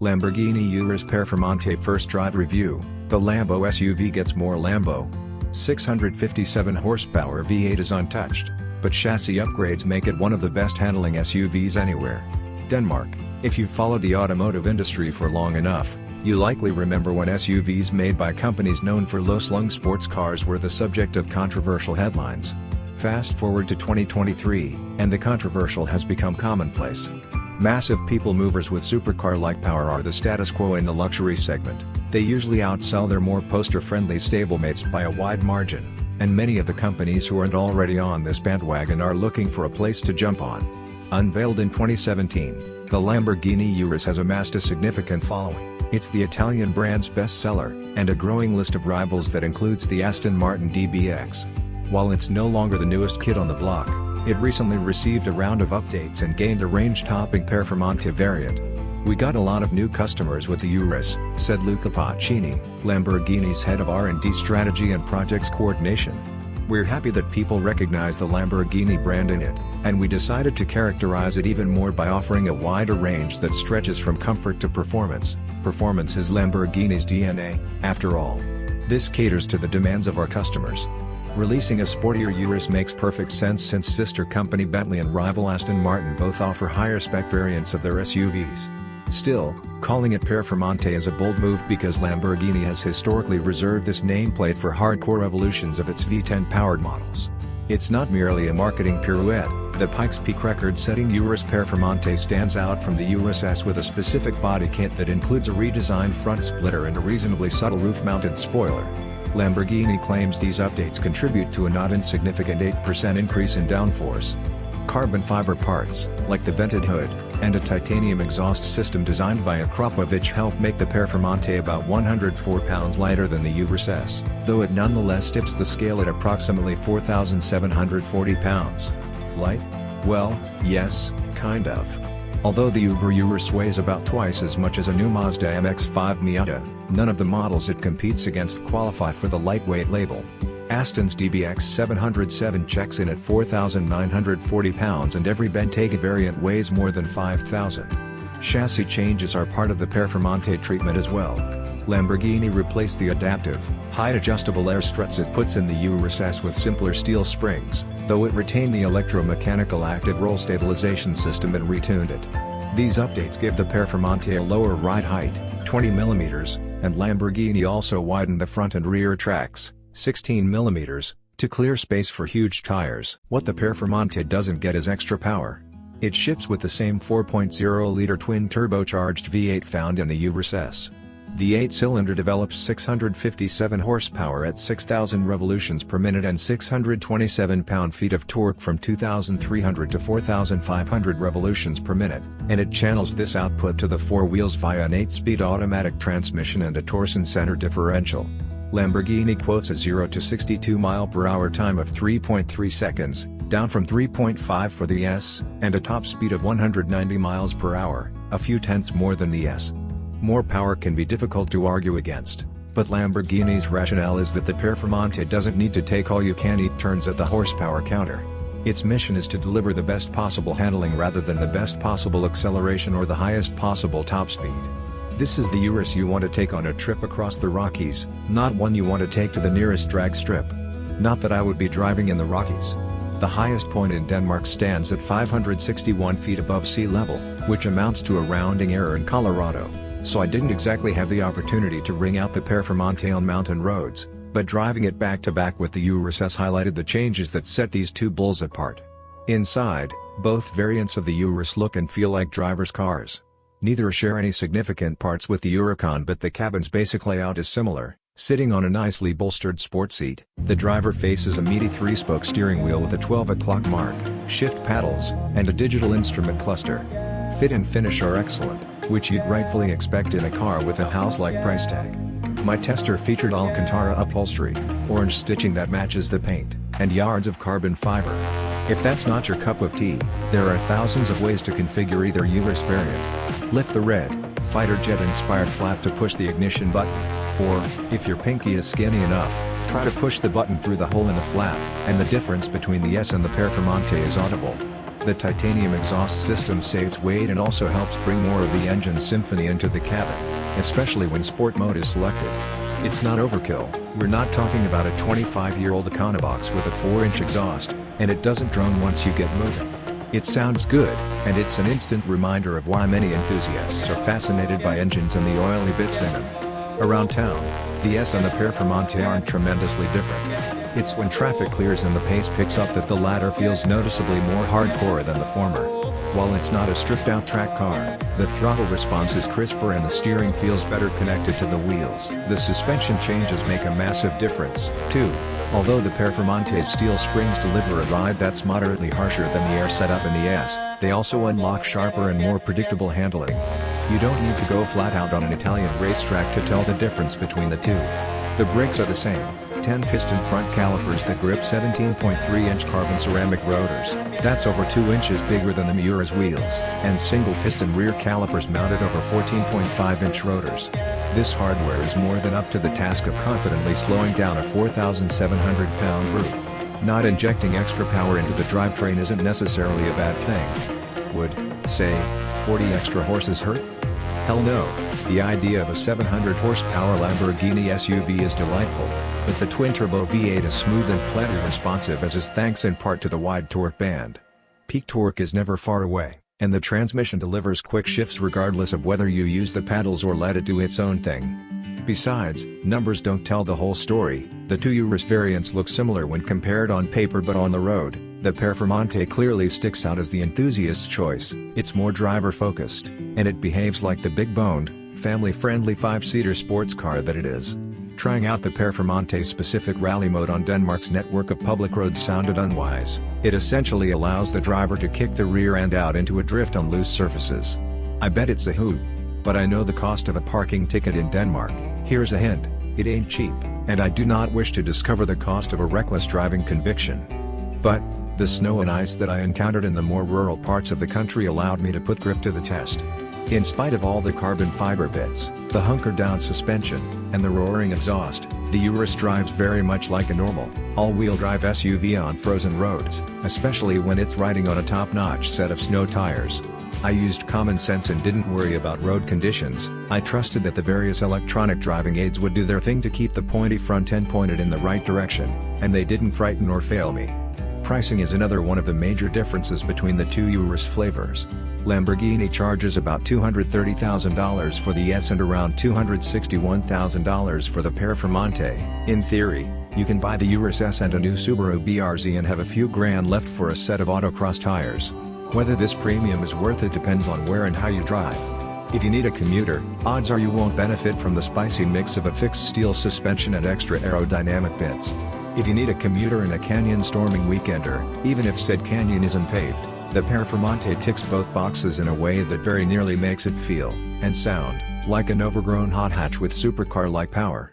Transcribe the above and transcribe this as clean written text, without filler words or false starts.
Lamborghini Urus Performante First Drive Review. The Lambo SUV gets more Lambo. 657 horsepower V8 is untouched, but chassis upgrades make it one of the best handling SUVs anywhere. Denmark. If you've followed the automotive industry for long enough, you likely remember when SUVs made by companies known for low-slung sports cars were the subject of controversial headlines. Fast forward to 2023, and the controversial has become commonplace. Massive people movers with supercar-like power are the status quo in the luxury segment. They usually outsell their more poster-friendly stablemates by a wide margin, and many of the companies who aren't already on this bandwagon are looking for a place to jump on. Unveiled in 2017, the Lamborghini Urus has amassed a significant following. It's the Italian brand's bestseller, and a growing list of rivals that includes the Aston Martin DBX. While it's no longer the newest kid on the block, it recently received a round of updates and gained a range-topping Performante variant. "We got a lot of new customers with the Urus," said Luca Pacini, Lamborghini's head of R&D strategy and projects coordination. "We're happy that people recognize the Lamborghini brand in it, and we decided to characterize it even more by offering a wider range that stretches from comfort to performance. Performance is Lamborghini's DNA, after all. This caters to the demands of our customers." Releasing a sportier Urus makes perfect sense since sister company Bentley and rival Aston Martin both offer higher spec variants of their SUVs. Still, calling it Performante is a bold move because Lamborghini has historically reserved this nameplate for hardcore evolutions of its V10-powered models. It's not merely a marketing pirouette. The Pikes peak record-setting Urus Performante stands out from the Urus S with a specific body kit that includes a redesigned front splitter and a reasonably subtle roof-mounted spoiler. Lamborghini claims these updates contribute to a not insignificant 8% increase in downforce. Carbon fiber parts, like the vented hood, and a titanium exhaust system designed by Akrapovic help make the Performante about 104 pounds lighter than the Urus S, though it nonetheless tips the scale at approximately 4,740 pounds. Light? Well, yes, kind of. Although the Uber Urus weighs about twice as much as a new Mazda MX-5 Miata, none of the models it competes against qualify for the lightweight label. Aston's DBX 707 checks in at 4,940 pounds and every Bentayga variant weighs more than 5,000. Chassis changes are part of the Performante treatment as well. Lamborghini replaced the adaptive, height-adjustable air struts it puts in the Urus S with simpler steel springs, though it retained the electromechanical active roll stabilization system and retuned it. These updates give the Performante a lower ride height, 20 mm, and Lamborghini also widened the front and rear tracks, 16 mm, to clear space for huge tires. What the Performante doesn't get is extra power. It ships with the same 4.0-liter twin-turbocharged V8 found in the Urus S. The 8-cylinder develops 657 horsepower at 6,000 revolutions per minute and 627 pound-feet of torque from 2,300 to 4,500 revolutions per minute, and it channels this output to the four wheels via an 8-speed automatic transmission and a torsion center differential. Lamborghini quotes a 0 to 62 mph time of 3.3 seconds, down from 3.5 for the S, and a top speed of 190 mph, a few tenths more than the S. More power can be difficult to argue against, but Lamborghini's rationale is that the Performante doesn't need to take all-you-can-eat turns at the horsepower counter. Its mission is to deliver the best possible handling rather than the best possible acceleration or the highest possible top speed. This is the Urus you want to take on a trip across the Rockies, not one you want to take to the nearest drag strip. Not that I would be driving in the Rockies. The highest point in Denmark stands at 561 feet above sea level, which amounts to a rounding error in Colorado. So I didn't exactly have the opportunity to wring out the Performante on mountain roads, but driving it back-to-back with the Urus S highlighted the changes that set these two bulls apart. Inside, both variants of the Urus look and feel like driver's cars. Neither share any significant parts with the Huracan, but the cabin's basic layout is similar. Sitting on a nicely bolstered sport seat, the driver faces a meaty 3-spoke steering wheel with a 12 o'clock mark, shift paddles, and a digital instrument cluster. Fit and finish are excellent, which you'd rightfully expect in a car with a house-like price tag. My tester featured Alcantara upholstery, orange stitching that matches the paint, and yards of carbon fiber. If that's not your cup of tea, there are thousands of ways to configure either Urus variant. Lift the red, fighter jet-inspired flap to push the ignition button, or, if your pinky is skinny enough, try to push the button through the hole in the flap, and the difference between the S and the Performante is audible. The titanium exhaust system saves weight and also helps bring more of the engine's symphony into the cabin, especially when sport mode is selected. It's not overkill, we're not talking about a 25-year-old Econobox with a 4-inch exhaust, and it doesn't drone once you get moving. It sounds good, and it's an instant reminder of why many enthusiasts are fascinated by engines and the oily bits in them. Around town, the S and the Performante aren't tremendously different. It's when traffic clears and the pace picks up that the latter feels noticeably more hardcore than the former. While it's not a stripped-out track car, the throttle response is crisper and the steering feels better connected to the wheels. The suspension changes make a massive difference, too. Although the Performante's steel springs deliver a ride that's moderately harsher than the air setup in the S, they also unlock sharper and more predictable handling. You don't need to go flat out on an Italian racetrack to tell the difference between the two. The brakes are the same, 10-piston front calipers that grip 17.3-inch carbon ceramic rotors, that's over 2 inches bigger than the Miura's wheels, and single-piston rear calipers mounted over 14.5-inch rotors. This hardware is more than up to the task of confidently slowing down a 4,700-pound brute. Not injecting extra power into the drivetrain isn't necessarily a bad thing. Would, say, 40 extra horses hurt? Hell no, the idea of a 700-horsepower Lamborghini SUV is delightful, but the twin-turbo V8 is smooth and plenty responsive as is thanks in part to the wide torque band. Peak torque is never far away, and the transmission delivers quick shifts regardless of whether you use the paddles or let it do its own thing. Besides, numbers don't tell the whole story. The two Urus variants look similar when compared on paper, but on the road, the Performante clearly sticks out as the enthusiast's choice. It's more driver-focused, and it behaves like the big-boned, family-friendly 5-seater sports car that it is. Trying out the Performante's specific rally mode on Denmark's network of public roads sounded unwise. It essentially allows the driver to kick the rear end out into a drift on loose surfaces. I bet it's a hoot. But I know the cost of a parking ticket in Denmark. Here's a hint, it ain't cheap, and I do not wish to discover the cost of a reckless driving conviction. But, the snow and ice that I encountered in the more rural parts of the country allowed me to put grip to the test. In spite of all the carbon fiber bits, the hunkered-down suspension, and the roaring exhaust, the Urus drives very much like a normal, all-wheel drive SUV on frozen roads, especially when it's riding on a top-notch set of snow tires. I used common sense and didn't worry about road conditions. I trusted that the various electronic driving aids would do their thing to keep the pointy front end pointed in the right direction, and they didn't frighten or fail me. Pricing is another one of the major differences between the two Urus flavors. Lamborghini charges about $230,000 for the S and around $261,000 for the Performante. In theory, you can buy the Urus S and a new Subaru BRZ and have a few grand left for a set of autocross tires. Whether this premium is worth it depends on where and how you drive. If you need a commuter, odds are you won't benefit from the spicy mix of a fixed steel suspension and extra aerodynamic bits. If you need a commuter in a canyon-storming weekender, even if said canyon isn't paved, the Performante ticks both boxes in a way that very nearly makes it feel, and sound, like an overgrown hot hatch with supercar-like power.